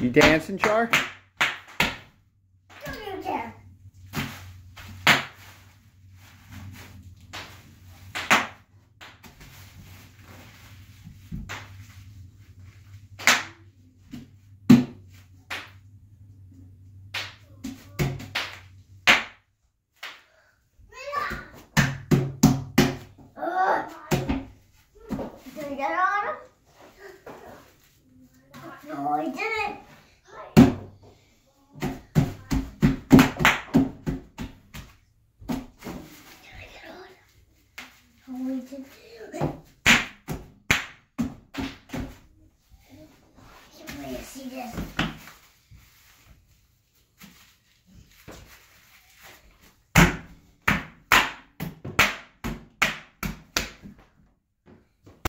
You dancing, Char? Did you get it on him? No, I didn't. Did I get on him? No, I didn't.